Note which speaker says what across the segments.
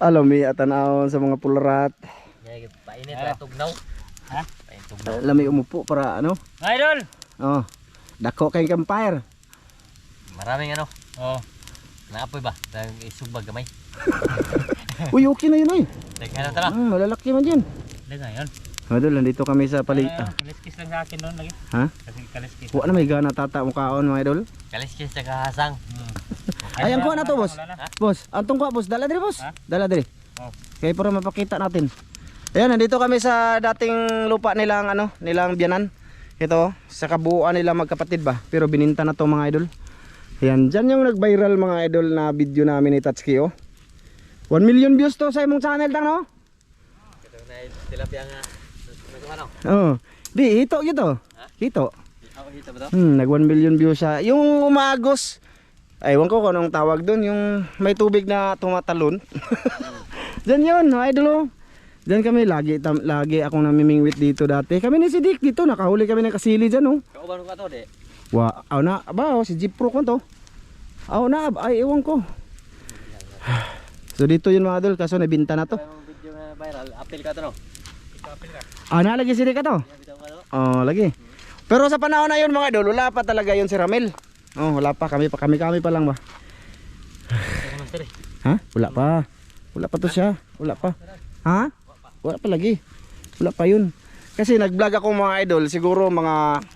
Speaker 1: Alam mi atanawon sa mga pularat.
Speaker 2: Painit na tugnaw. Ha? Painit tugnaw.
Speaker 1: Lami umupo para ano?
Speaker 2: Idol!
Speaker 1: Oh. Dako kay campfire.
Speaker 2: Maraming ano. Oh. Naapoy ba? Nang isubag gamay.
Speaker 1: Uy, okay na yun ay.
Speaker 2: Teka na tara.
Speaker 1: Malalaki man yun.
Speaker 2: Dito na yun.
Speaker 1: Idol, nandito kami sa palita.
Speaker 2: Kaliskis lang sa akin doon lagi.
Speaker 1: Ha?
Speaker 2: Kasi kaliskis.
Speaker 1: Wa na may gana tata mo kaon mga idol.
Speaker 2: Kaliskis sa kahasang.
Speaker 1: Ayan ko na to, boss. Boss, antong ko, boss. Dala diri, boss. Dala diri.
Speaker 2: Oh.
Speaker 1: Kaya para mapakita natin. Ayan, nandito kami sa dating lupa nilang ano, nilang biyanan. Ito, sa kabuuan nila magkapatid ba. Pero bininta na to mga idol. Ayan, dyan yung nag-viral mga idol na video namin ni Tatsuki, oh. 1 million views to sa imong channel tang, no?
Speaker 2: Ito na tilapia nga. Ano?
Speaker 1: Oh. Di, hito gito. Hito.
Speaker 2: Ako hito ba to?
Speaker 1: Nag 1 million views siya. Yung umagos. Aywan ko kung anong tawag doon, yung may tubig na tumatalon. Diyan yun, mga idol, oh. Diyan kami lagi akong namimingwit dito dati. Kami ni si Dick dito, nakahuli kami ng kasili diyan, oh.
Speaker 2: Kauban ko to, de.
Speaker 1: Wa, aw na, ba, oh, si Jeep Pro ko to. Aw na, ay ewan ko. So dito yun mga idol, kaso nabinta na to.
Speaker 2: Yung video nga viral, apil ka to no. Apil ka.
Speaker 1: Ah, nalagi si Dick to. Oh, lagi. Pero sa panahon na yun mga idol, wala pa talaga yun si Ramel. Oh, wala pa, kami pa lang ba. Ha? Wala pa. Wala pa to siya. Wala pa. Ha? Wala pa lagi. Wala pa yun. Kasi nag-vlog ako mga idol, siguro mga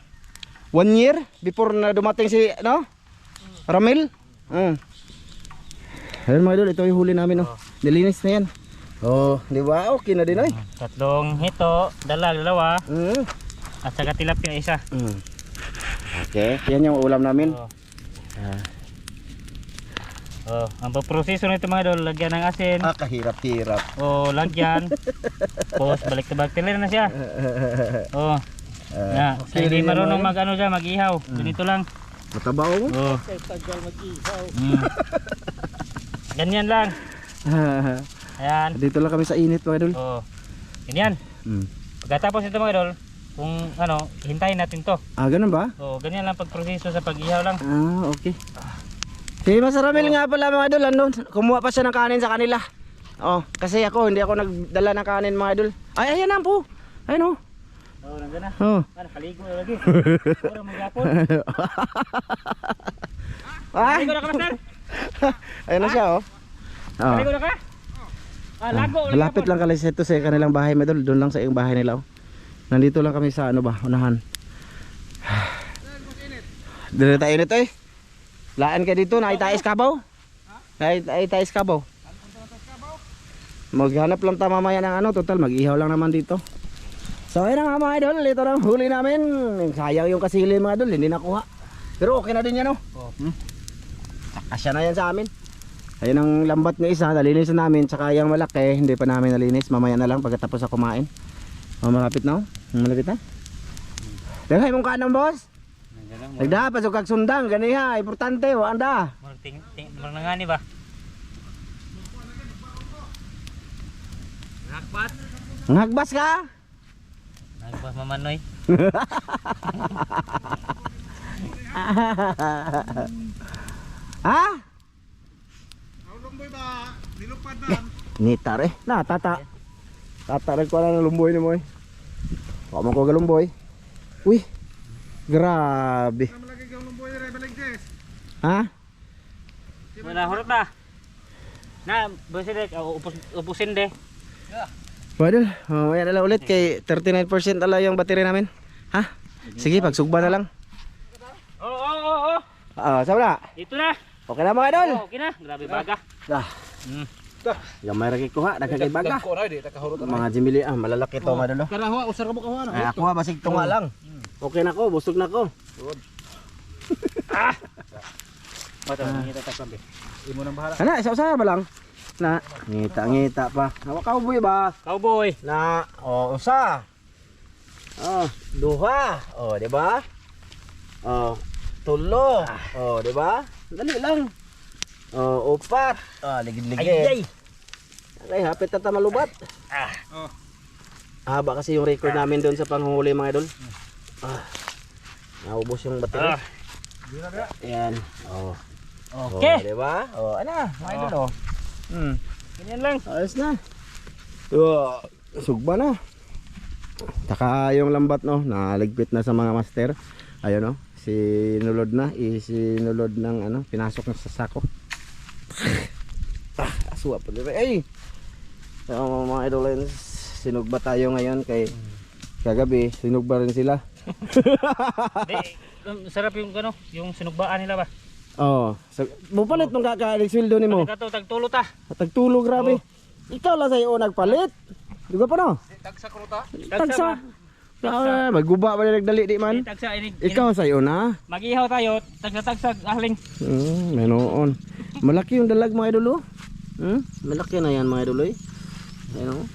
Speaker 1: 1 year before na dumating si no? Ramel. Ayun mga idol, ito yung huli namin, oh. Nilinis na yan. Oh, di ba? Okay na din, ay.
Speaker 2: Tatlong hito, dalawa. At saka tilapia isa.
Speaker 1: Okay, yan yung ulam namin.
Speaker 2: Ang proseso nito mga idol, lagyan ng asin.
Speaker 1: Kahirap-hirap.
Speaker 2: Lagyan. Tapos balik na siya. Yeah.
Speaker 1: Okay,
Speaker 2: Hindi marunong mag-ano siya, mag-ihaw. Ganito lang.
Speaker 1: Matabaw mo?
Speaker 2: Ganyan lang. Ayan.
Speaker 1: Dito lang kami sa init mga idol.
Speaker 2: Ganyan. Pagkatapos nito mga idol, kung ano, hintayin natin to.
Speaker 1: Ganun ba?
Speaker 2: Ganyan lang pagproseso sa pag-ihaw lang.
Speaker 1: Okay. Si Mas Ramel nga pala mga idol, ano, kumuha pa siya ng kanin sa kanila. Kasi ako, hindi ako nagdala ng kanin mga idol. Ay, ayan na po. Ayun, oh.
Speaker 2: Nandiyan na. Nakaligo na lagi. Puro magapon. Nakaligo na ka, master?
Speaker 1: Ayun na siya, oh.
Speaker 2: Nakaligo na ka? Lago.
Speaker 1: Malapit lang kalis ito sa kanilang bahay mga idol. Doon lang sa iyong bahay nila, oh. Nandito lang kami sa ano ba, unahan. Dito tayo init, eh. Laan ka dito, naitais kabaw? Naitais kabaw? Maghanap lang tayo mamaya ng ano, total mag-ihaw lang naman dito. So ayun na nga mga idol, ito na huli namin. Sayang yung kasili mga idol, hindi nakuha. Pero okay na din yan, oh. Kasya na yan sa amin. Ayun ang lambat ng isa, nalinis na namin. Tsaka yung malaki, hindi pa namin nalinis. Mamaya na lang pagkatapos sa kumain. Malapit na, oh. Malapit na. Dagay mong kanang boss. Nagda pasok kag sundang gani ha, importante wa anda.
Speaker 2: Murang nangani ba? Nagbas.
Speaker 1: Nagbas ka?
Speaker 2: Nagbas mamanoy.
Speaker 1: Ha?
Speaker 3: Lumboy ba? Nilupad na.
Speaker 1: Nita re. Na tata. Tata re ko na lumboy ni mo eh. Wa man ko galumboy. Uy. Grabe.
Speaker 3: Malagay ka lumboy re baligdes.
Speaker 1: Ha?
Speaker 2: Wala hurot na. Na, bosidek upusin de.
Speaker 1: Wadol, mamaya na lang ulit kay 39% ala yung battery namin. Ha? Sige, pagsugba na lang.
Speaker 2: Oo.
Speaker 1: Saan na?
Speaker 2: Ito na.
Speaker 1: Okay na mga idol.
Speaker 2: Okay na. Grabe baga.
Speaker 1: Gamay ra kay kuha, dagkay baga. Mga jimili malalaki to mga idol.
Speaker 3: Karahuwa usar ka mo kahuwa na.
Speaker 1: Ako basig tunga lang. Okay na ko, busog na ko.
Speaker 2: Bata, ngita ta kambe.
Speaker 3: Imo nang bahala.
Speaker 1: Ana, isa-usa ba lang? Na, ngita ba? Hawa cowboy ba?
Speaker 2: Cowboy.
Speaker 1: Na, usa. Duha. Di ba? Tulo. Di ba? Dali lang. Upat. Ligid-ligid. Ay, hapit na malubat. Haba kasi yung record namin doon sa panghuli mga idol. Naubos yung battery. Ayan.
Speaker 2: Okay.
Speaker 1: Di ba? Ano, mga idol,
Speaker 2: Ganyan lang.
Speaker 1: Ayos na. Sugba na. Tsaka yung lambat no, naligpit na sa mga master. Ayun no, sinulod na, isinulod ng ano, pinasok na sa sako. Aswa pa dito. Ay! So, mga idolens, sinugba tayo ngayon kay kagabi, sinugba rin sila.
Speaker 2: Di, sarap yung ano, yung sinugbaan nila ba?
Speaker 1: Oo. So, mupalit nung kakaalig sweldo ni mo.
Speaker 2: Kato tagtulo ta.
Speaker 1: Tagtulog grabe. Ikaw lang sa'yo nagpalit. Di ba pa no?
Speaker 3: Tagsa ko ta.
Speaker 1: Tagsa. Magguba ba na nagdali di man?
Speaker 2: Tagsa ini.
Speaker 1: Ikaw sa'yo na.
Speaker 2: Mag-ihaw tayo, tagsa ahling.
Speaker 1: May noon. Malaki yung dalag mga idolo. Malaki na yan mga idolo eh. Ayun.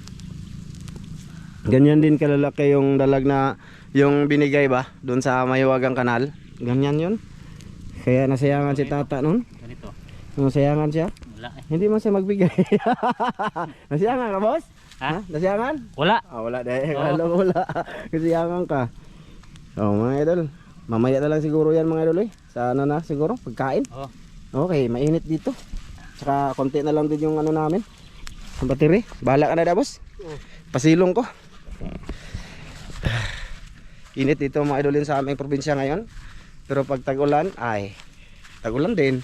Speaker 1: Ganyan din kalalaki yung dalag na yung binigay ba doon sa Mahiwagang Kanal. Ganyan yun. Kaya nasayangan si tata noon.
Speaker 2: Ganito.
Speaker 1: Nasayangan siya.
Speaker 2: Wala eh.
Speaker 1: Hindi man siya magbigay. Nasayangan ka boss?
Speaker 2: Ha?
Speaker 1: Nasayangan?
Speaker 2: Wala.
Speaker 1: Wala dahil.
Speaker 2: Oo.
Speaker 1: Wala. Nasayangan ka. Mga idol. Mamaya na lang siguro yan mga idol eh. Sa ano na siguro? Pagkain.
Speaker 2: Oh.
Speaker 1: Okay, mainit dito. Tsaka konti na lang din yung ano namin. Ang battery. Bahala ka na da boss. Pasilong ko. Init dito mga idolin sa aming probinsya ngayon. Pero pag tag-ulan, ay tag-ulan din.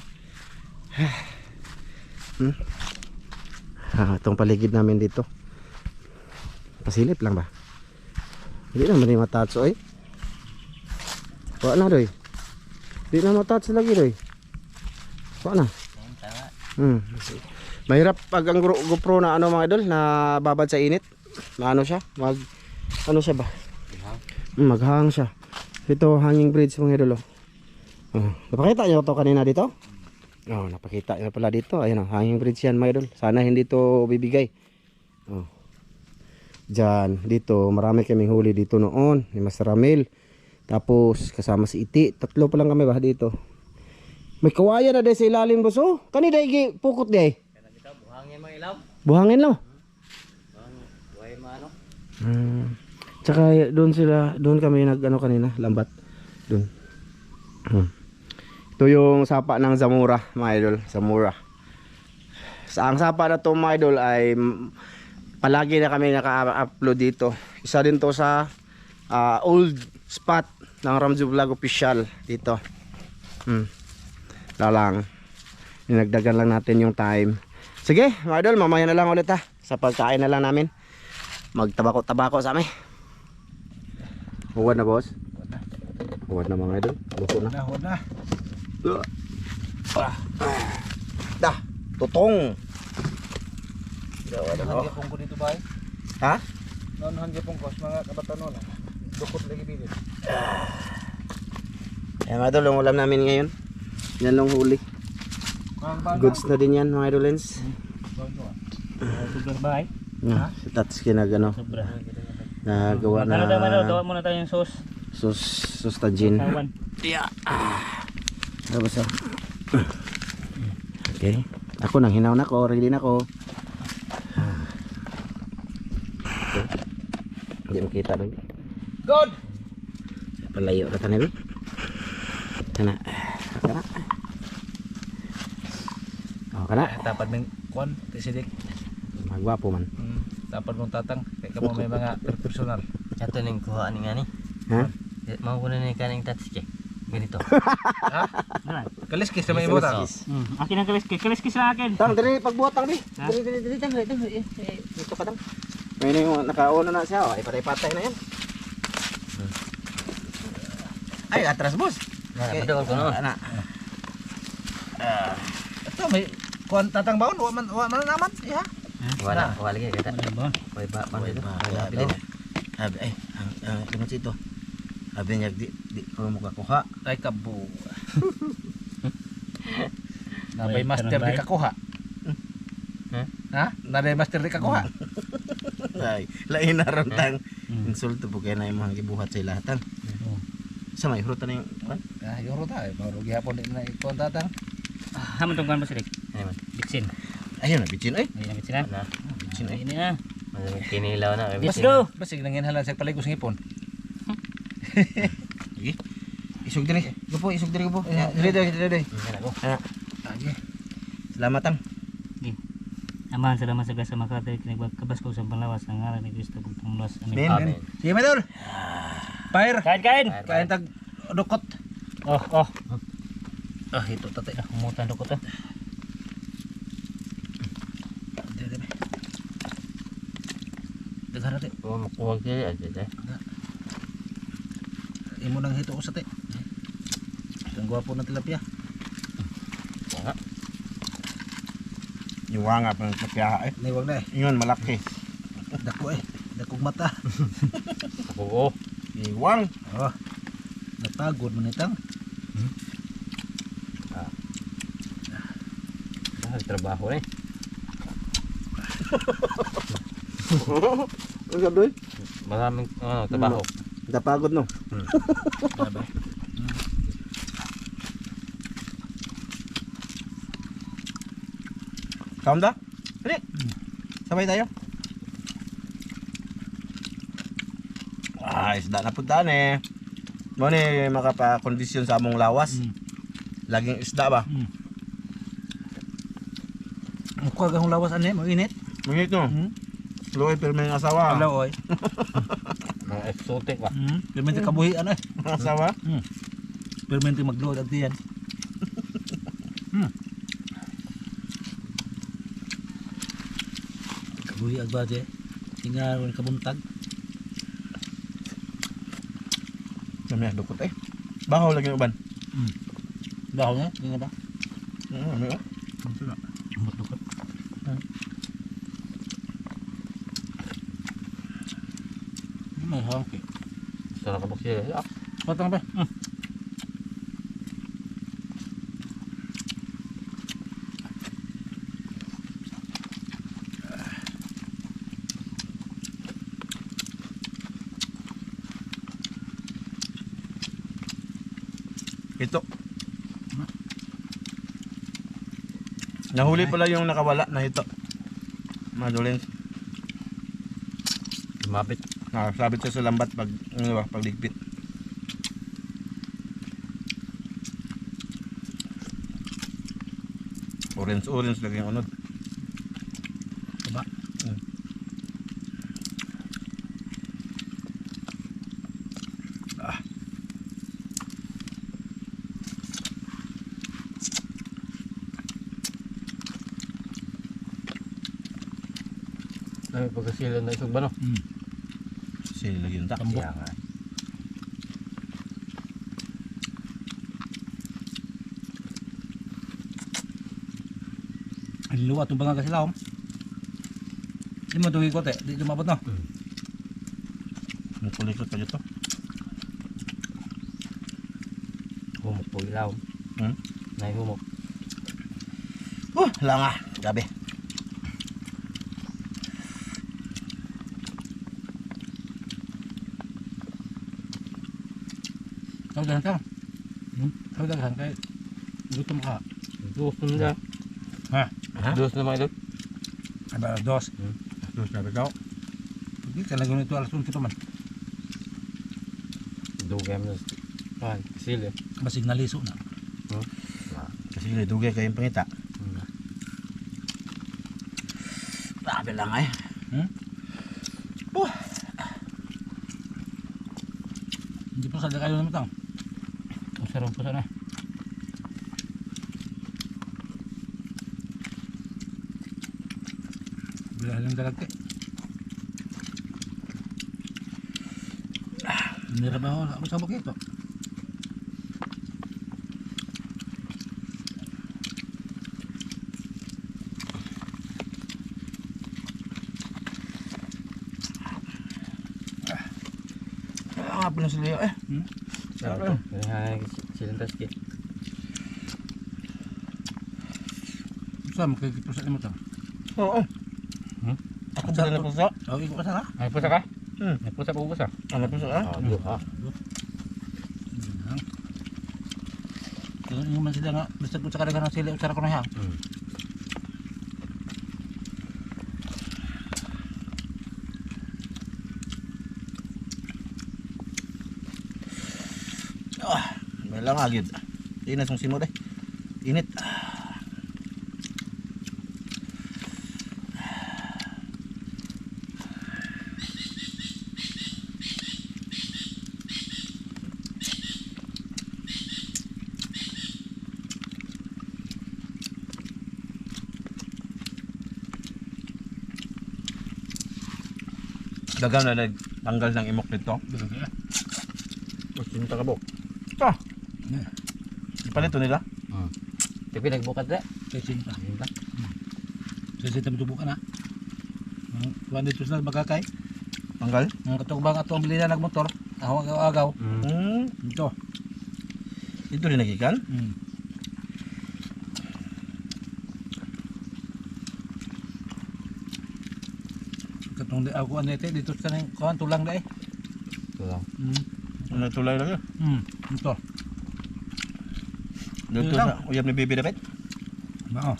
Speaker 1: Itong paligid namin dito. Pasilip lang ba? Hindi naman yung matatso eh. Wala na doy. Hindi na matatso lagi doy. Wala na. Mahirap pag ang GoPro na ano mga idol na babad sa init. Maano siya? Ano siya ba? Maghang siya. Ito hanging bridge mga idol. Napakita nyo to kanina dito? Napakita nyo pala dito. Ayun hanging bridge yan mga idol. Sana hindi to bibigay. Diyan, dito marami kaming huli dito noon. Ni Master Ramil. Tapos kasama si Iti. Tatlo pa lang kami ba dito. May kawayan na dahil sa ilalim boss. Kanina igi pukot dahil.
Speaker 2: Buhangin mga ilaw.
Speaker 1: Buhangin lo.
Speaker 2: Buhay maano.
Speaker 1: Tsaka doon kami nag-ano kanina, lambat. Doon. Ito yung sapa ng Zamora, mga idol, Zamora. Ang sapa na to mga idol ay palagi na kami naka-upload dito. Isa din to sa old spot ng Ramjo Vlog official dito. Lalang. Dinagdagan lang natin yung time. Sige, mga idol, mamaya na lang ulit ha. Sa pagkain na lang namin. Magtabako-tabako sa amin. Huwag na boss. Huwag na mga idol. Luto na.
Speaker 3: Huwag na.
Speaker 1: Dah, tutong.
Speaker 3: Hanggang pong ko dito ba eh?
Speaker 1: Ha?
Speaker 3: Noon hanggang pong ko mga kabatan noon. Dukot lagi dito.
Speaker 1: Ayan mga idol, yung ulam namin ngayon. Yan lang huli. Goods na din yan mga idolens.
Speaker 2: Sobra ba eh?
Speaker 1: Si Tatsuki nagano.
Speaker 2: Sobra.
Speaker 1: Nagawa na.
Speaker 2: Gawa muna tayo yung sauce.
Speaker 1: Sustajin.
Speaker 2: Sawan.
Speaker 1: Tapos okay. Ako nang hinaw na ko, ready na ko. Okay. Hindi mo kita doon.
Speaker 3: Good!
Speaker 1: Palayo na tayo. Kana. Kana. Kana.
Speaker 3: Tapad ng kwan, tisidik.
Speaker 1: Magwapo man.
Speaker 3: Tapad mong tatang. Kaya ka mo may mga personal.
Speaker 4: Ito ning kuha ni ngani.
Speaker 1: Ha?
Speaker 4: Mau ko na ni kaning Tatsuki. Ganito.
Speaker 3: Ha? Kaliskis na may mo ta.
Speaker 2: Akin ang kaliskis sa akin.
Speaker 1: Tang, dali pagbuhat tang di.
Speaker 2: Ha?
Speaker 1: Dali tang. Dito ka tang. May na yung nakauna na siya. Ay patay-patay na yan. Ay, atras boss.
Speaker 4: Padol ko noon.
Speaker 1: Ana.
Speaker 3: Ito may kwan tatang baon. Wa man naman. Ya.
Speaker 4: Wala lagi kata.
Speaker 2: Ano ba?
Speaker 4: Hoy ba pan dito.
Speaker 1: Sabi ay, ang limot ito. Sabi niya di ko mo kakuha.
Speaker 3: Ay kabu. Nabay master di kakuha. Ha? Nabay master di kakuha.
Speaker 1: Ay, lain na ron tang. Insulto po kaya na yung mga gibuhat sa ilatan. Sa may fruta na yung kwan?
Speaker 3: Ah, yung ruta eh. Baru gihapon din na ikon tatang.
Speaker 2: Hamon tong kan ba silik?
Speaker 4: Ano man?
Speaker 2: Bitsin.
Speaker 1: Ayun na, bitsin ay.
Speaker 2: Ayun na bitsinan.
Speaker 4: Na.
Speaker 1: Bitsin ay.
Speaker 2: Ini na.
Speaker 4: Kinilaw na.
Speaker 2: Let's go.
Speaker 3: Basig nanginhalan sa paligos ng ipon.
Speaker 1: Sige. Isog diri. Gupo, isog diri gupo. Diri.
Speaker 3: Ako.
Speaker 1: Ana.
Speaker 3: Lagi.
Speaker 1: Salamat tang.
Speaker 2: Amahan salamat sa gasa Makati kinagbagkabas ko sa panlawas ng ngalan ni Kristo kung tumulas. Amin.
Speaker 3: Men, men. Sige, Madol. Fire.
Speaker 2: Kain!
Speaker 3: Kain tag dukot.
Speaker 2: Oh.
Speaker 3: Ah, ito tate.
Speaker 2: Kumutan ko to.
Speaker 3: Daghan natin.
Speaker 4: Huwag siya.
Speaker 3: Imo nang hito ko sa te. Ang gwapo ng tilapia.
Speaker 1: Yung wanga pa ng tapyaha eh.
Speaker 3: Niwag na eh.
Speaker 1: Yun, malaki.
Speaker 3: Dako eh. Dakog mata.
Speaker 4: Oo.
Speaker 1: Iwang.
Speaker 3: Oh. Napagod mo nitang.
Speaker 4: Trabaho eh.
Speaker 1: Ang gabi.
Speaker 4: Maraming trabaho.
Speaker 1: Napagod no.
Speaker 3: Sabi.
Speaker 1: Kaum dah? Dali. Sabay tayo. Isda na puntaan eh. Mo ni makapakondisyon sa among lawas. Laging isda ba?
Speaker 3: Mukha gahong lawas ane, mo init.
Speaker 1: Mungit no.
Speaker 3: Hmm.
Speaker 1: Luoy pero may asawa.
Speaker 3: Hello oy.
Speaker 4: Mga exotic ba?
Speaker 3: Permente kabuhi ano eh.
Speaker 1: Asawa?
Speaker 3: Permente magload at diyan. Kabuhi ag baje. Tinga ron kabuntag.
Speaker 1: Kami dukot eh. Bahaw lagi uban.
Speaker 3: Bahaw na, tinga ba?
Speaker 1: May oh.
Speaker 3: Dukot. May hangki.
Speaker 4: Sarap ka ba siya?
Speaker 3: Patang ba?
Speaker 1: Ito. Nahuli pala yung nakawala na ito. Madulin.
Speaker 4: Mapit.
Speaker 1: Sabit siya sa lambat pag ano ba, pagligpit. Orange lagi yung unod.
Speaker 3: Diba?
Speaker 4: Ay, pagkasilan na isog ba no?
Speaker 1: Sili lagi yung tak.
Speaker 3: Tambok.
Speaker 1: Kaya nga.
Speaker 3: Ang luwa itong banga kasi laom. Di mo tuwi ko te, di lumabot no.
Speaker 1: Ang kulikot pa dito.
Speaker 4: Humok po ilaw. Humok.
Speaker 1: Langa. Gabi.
Speaker 3: Tawdahan ka. Tawdahan kay gutom ka.
Speaker 4: Gusto nila.
Speaker 3: Ha?
Speaker 4: Dos na mga idol.
Speaker 3: Aba dos.
Speaker 1: Terus na ikaw.
Speaker 3: Hindi ka lang ito alas 11 man.
Speaker 4: Dugay mo na. Kasili.
Speaker 3: Basig naliso na.
Speaker 1: Kasi dugay kayong pangita. Grabe lang eh.
Speaker 3: Hindi pa sadya kayo naman tang.
Speaker 2: Ang sarong puso na.
Speaker 3: Bila lang dalag te. Nirabaho ako sa bukit to.
Speaker 1: Nga po na sila eh.
Speaker 4: Sarap to. Silang taski.
Speaker 3: Saan magkikipos sa imo tang?
Speaker 1: Oo. Ako ba na puso?
Speaker 3: Oh, iko ka sana.
Speaker 2: May pusa ka? May pusa pa ubos ah.
Speaker 1: Ano puso ah?
Speaker 3: Yung man sila nga, basta sa kadagan ng sila, usara ko na hang.
Speaker 1: May lang agad. Inas mong simod eh. Init.
Speaker 3: Dagang na nagtanggal ng imok nito.
Speaker 4: Usin ka bok.
Speaker 3: Ipalito nila.
Speaker 4: Tapi nagbukat na.
Speaker 3: Kesin pa. Kasi tayo tubukan na. Kuhan dito sila magkakay. Tanggal? Ang katugbang ato ang bilhin na nagmotor. Agaw-agaw. Ito. Ito rin nagikan? Katong di ako anete dito sa nang kuhan tulang dai.
Speaker 4: Tulang.
Speaker 3: Ano tulay lang yun? Ito. Dito
Speaker 1: Tulang.
Speaker 3: sa uyab ni Bibi David? Mao.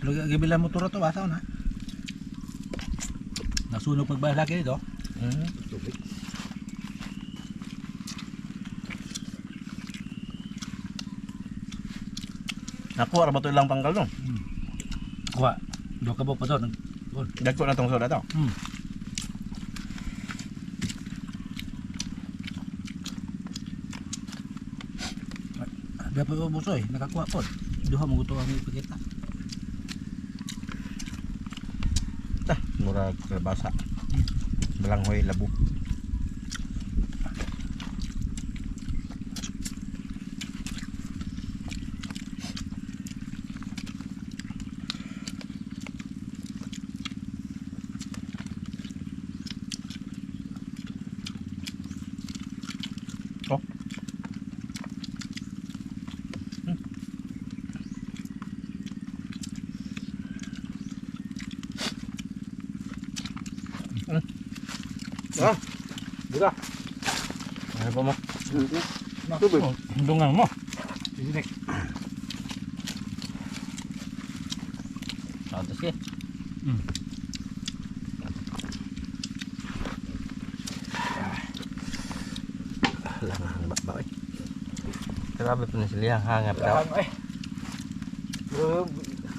Speaker 3: Lagi gibilan mo turo to basa na. Nasunog magbayad lagi dito. Nakuha ra ba ito ilang tanggal no? Kuha. Dua ka ba pa to? Dagko na tong soda to? Dapat ba busoy? Nakakuha po. Duha mo gusto ang ipakita. Murag kalabasa. Balanghoy, labo. Oh. Buka.
Speaker 4: Ano pa mo?
Speaker 3: Tubig.
Speaker 2: Dungan mo.
Speaker 3: Direk.
Speaker 4: Atas ya.
Speaker 1: Langang ba eh.
Speaker 4: Grabe po na sila hangap daw.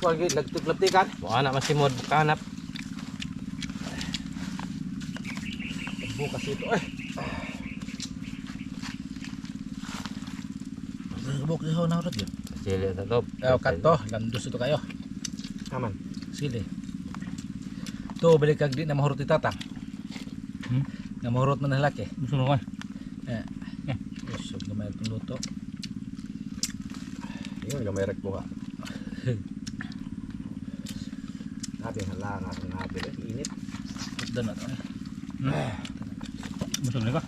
Speaker 3: Wag lagtik-lagtikan.
Speaker 4: Buka na masimod, kanap.
Speaker 3: Bukas ito Buk iho na urot yun.
Speaker 4: Sili sa loob.
Speaker 3: Kanto, landos ito kayo.
Speaker 1: Aman.
Speaker 3: Sili. To balik kag di na mahurot itatang. Na mahurot man halaki.
Speaker 2: Gusto mo ko.
Speaker 3: Usog gamay itong luto.
Speaker 1: Yung gamay rek buka. Nabi halangan ang nabi init.
Speaker 3: Pagda na ito
Speaker 2: Gusto mo ko.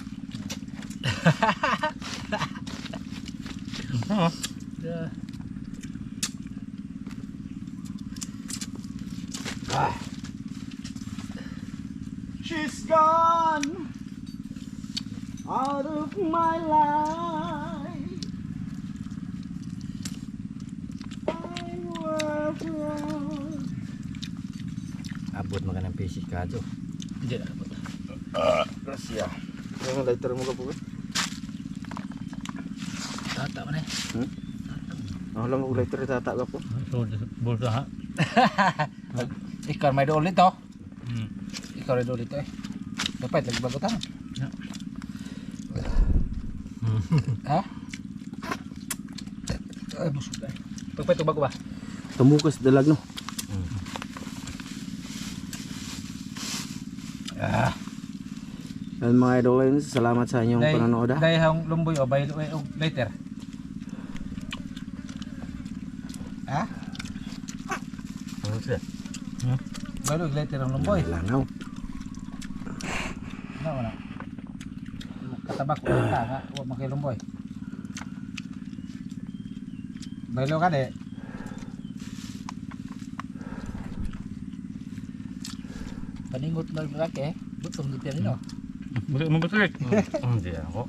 Speaker 1: She's gone out of my life. I was wrong.
Speaker 4: Abot mo ka ng PC ka to.
Speaker 3: Hindi na.
Speaker 1: Gracia. Yung lighter mo ka po.
Speaker 3: Tata man eh.
Speaker 1: Ako lang ang lighter tata ka po.
Speaker 2: Bulsa ha.
Speaker 3: Ikaw may doon ito. Ikaw may doon ito eh. Dapat lagi bago tayo. Ha? Ay busog na eh. Pagpay ito bago ba?
Speaker 1: Tamukas dalag no. And mga idol, salamat sa inyong panonood.
Speaker 3: Dahil hang lumboy o bay later. Ha?
Speaker 4: Ano siya?
Speaker 3: Bayo later ang lumboy.
Speaker 1: Langaw.
Speaker 3: Ano wala. Katabak ko ta nga, wa man kay lumboy. Baylo ka de. Paningot na laki eh. Butong dito nino.
Speaker 2: Gusto mo balik.
Speaker 4: Hindi ako.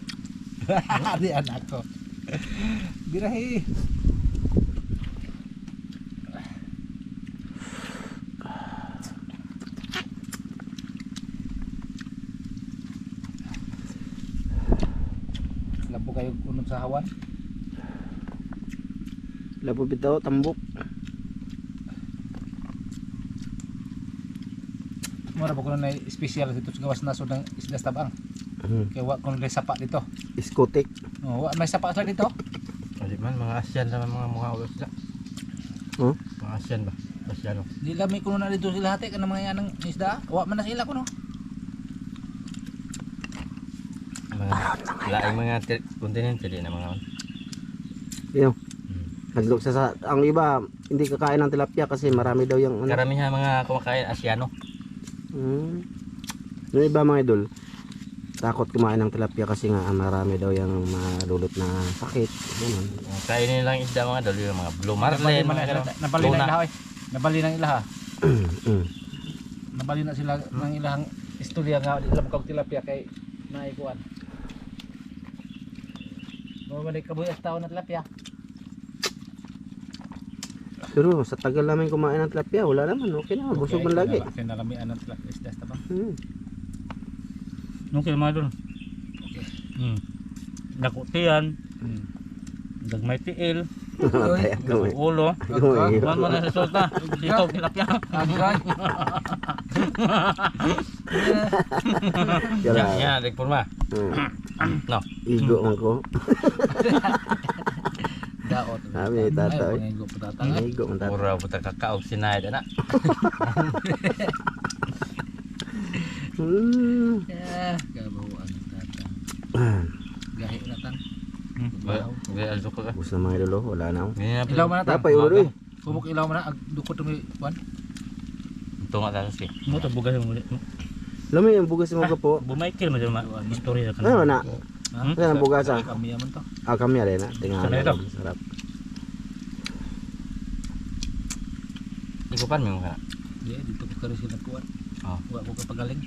Speaker 3: Di anak ko. Birahi. Labo kayo unod sa hawan.
Speaker 1: Labo bitaw, tambok.
Speaker 3: Mura ba ko na special dito sa gawas naso ng isda tabang. Kaya wa ko na sapa dito.
Speaker 1: Iskotik.
Speaker 3: Oh, wa may sapa sa dito.
Speaker 4: Hindi man, mga Asian naman mga mukha ulos sila.
Speaker 1: Oh?
Speaker 4: Mga Asian ba? Asiano.
Speaker 3: Di lami ko na dito sila hati kana mga yanang isda. Wa man na sila ko no.
Speaker 4: Laing mga kontinente din na mga.
Speaker 1: Yun. Naglok sa ang iba hindi kakain ng tilapia kasi marami daw yung ano.
Speaker 4: Karamihan mga kumakain Asyano.
Speaker 1: Yung iba mga idol takot kumain ng tilapia kasi nga marami daw yung madulot na sakit. Ganun.
Speaker 4: Kainin lang isda mga dol, yung mga blue marlin, mga ganun.
Speaker 3: Nabali na
Speaker 4: Tuna.
Speaker 3: ilaha eh. Nabali ng ilaha. Nabali na sila ng ilahang istorya nga sa mukang tilapia kay naikuan. Mabalik kabuhi as tao na tilapia.
Speaker 1: Pero sa tagal namin kumain ng tilapia, wala naman, okay na, busog man lagi.
Speaker 3: Kinalamian ng tilapia isda ba?
Speaker 2: Okay mga idol. Nakutian. Gagmay tiil.
Speaker 1: Matay ako eh.
Speaker 2: Ulo.
Speaker 1: Ako eh.
Speaker 2: Man man na resulta. Ito tilapia.
Speaker 3: Agay.
Speaker 1: Kaya,
Speaker 4: Yan, nagpurma. No.
Speaker 1: igo man ko.
Speaker 3: Daot.
Speaker 1: Sabi ni tata eh.
Speaker 3: Pangigo pa tata.
Speaker 1: Igo man tata.
Speaker 4: Pura buta kakaog sinayad ana.
Speaker 3: Kabawaan ng tata. Gahi na tan.
Speaker 4: Gaya also ka.
Speaker 1: Bus na mga idol, oh, wala na ako.
Speaker 3: Ilaw man na tan.
Speaker 1: Napay ulo eh.
Speaker 3: Kubok ilaw man na ag dukot ng kuan.
Speaker 4: Tunga tayo si.
Speaker 2: Mo to bugas mo.
Speaker 1: Lami yung bugas mo po.
Speaker 2: Bumaykil mo dyan istorya ka
Speaker 1: Ano na?
Speaker 3: Ha?
Speaker 1: Ano ang bugas ah?
Speaker 3: Kami man to.
Speaker 1: Ah, kami rin na. Tingnan
Speaker 2: Sana ito.
Speaker 1: sarap.
Speaker 4: Ikupan mo ka.
Speaker 3: Di dito ko kari sila kuan.
Speaker 4: Oh.
Speaker 3: Wa ko kapagaling.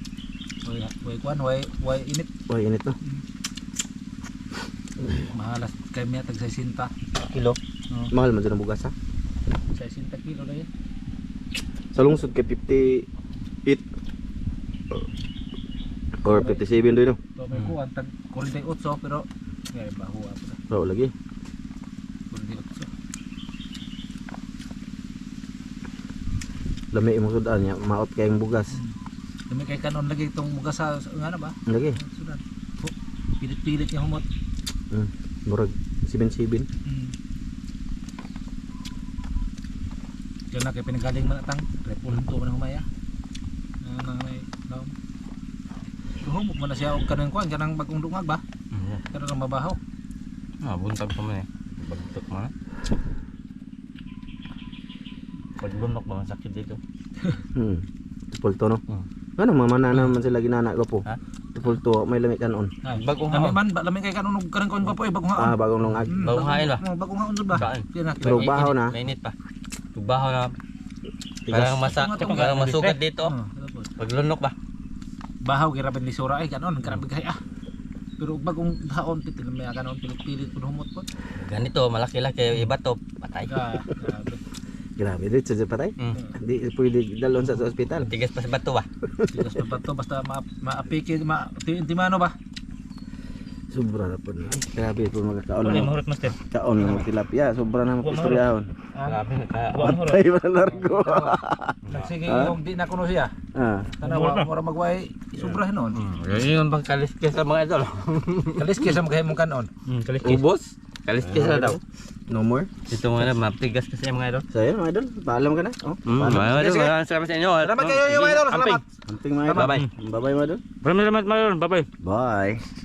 Speaker 3: Way kuan, way init.
Speaker 1: Uy, init no.
Speaker 3: Mahalas kay miya tag 60
Speaker 2: kilo.
Speaker 1: Mahal man dyan ang bugas ha.
Speaker 3: 60 kilo na yan.
Speaker 1: Sa lungsod kay 58 or 57 doon no.
Speaker 3: So may kuan tag 48 pero ngay baho apa.
Speaker 1: Bro lagi.
Speaker 3: 48.
Speaker 1: Lami imong sudan niya, maot kayong bugas.
Speaker 3: Kami kay kanon lagi itong bugas sa nga na ba?
Speaker 1: Lagi.
Speaker 3: Sudan. Pilit-pilit niya humot.
Speaker 1: Murag 77.
Speaker 3: Diyan na kay pinagaling man atang repulto man ang humaya. Nang may daw. Humok man na siya og kanang kuan kanang bagong dungag ba? Pero lang mabaho.
Speaker 4: Ah, buntag pa man eh. Bagtok man. Paglunok ba sakit dito?
Speaker 1: Tupulto no.
Speaker 4: Hmm.
Speaker 1: Ano mamana naman sila ginana ko po.
Speaker 4: Ha?
Speaker 1: Tupulto may lamig kanon.
Speaker 4: Bagong
Speaker 3: Lami
Speaker 4: haon.
Speaker 3: man, lami kay kanon og kanang kuan ba po bagong haon.
Speaker 1: Bagong lungag.
Speaker 4: Bagong hain ba?
Speaker 3: Bagong haon jud ba?
Speaker 4: Saan?
Speaker 3: Yan na.
Speaker 1: Pero bahaw na.
Speaker 4: Mainit pa. Tubaho na.
Speaker 1: Tigas.
Speaker 4: Parang parang masugat dito. Paglunok ba?
Speaker 3: Bahaw giraben lisura ay kanon, grabe kay ah. Pero bagong haon titil may kanon pilit-pilit pud humot po.
Speaker 4: Ganito, malaki-laki iba to, patay.
Speaker 3: Grabe.
Speaker 1: Grabe dito sa patay. Hindi pwede dalon sa ospital.
Speaker 4: Tigas pa sa bato ba?
Speaker 3: Tigas pa to basta maapiki timano ba?
Speaker 1: Sobra na po. Grabe po magkakaon
Speaker 2: Wala
Speaker 1: na.
Speaker 2: mahurot master.
Speaker 1: Kaon ng tilapia. Sobra na makistoryahon.
Speaker 4: Grabe ka.
Speaker 2: Wa mahurot.
Speaker 1: Patay ba na largo?
Speaker 3: Nagsige yung di na kuno siya. Tanawa mo ra magway sobra hinon.
Speaker 4: Yun bang kaliskis sa mga idol?
Speaker 3: Kaliskis ang kahimong kanon.
Speaker 2: Kaliskis.
Speaker 4: Ubos? Kaliskis na daw.
Speaker 1: No more.
Speaker 4: Ito mga matigas kasi mga idol.
Speaker 1: So yun mga idol. Paalam ka na. Oh,
Speaker 4: Mga idol, maraming salamat sa inyo.
Speaker 3: Salamat kayo yung idol, salamat.
Speaker 1: Amping mga idol.
Speaker 4: Bye-bye.
Speaker 1: Bye-bye mga idol.
Speaker 2: Maraming salamat mga idol. Bye-bye.
Speaker 1: Bye.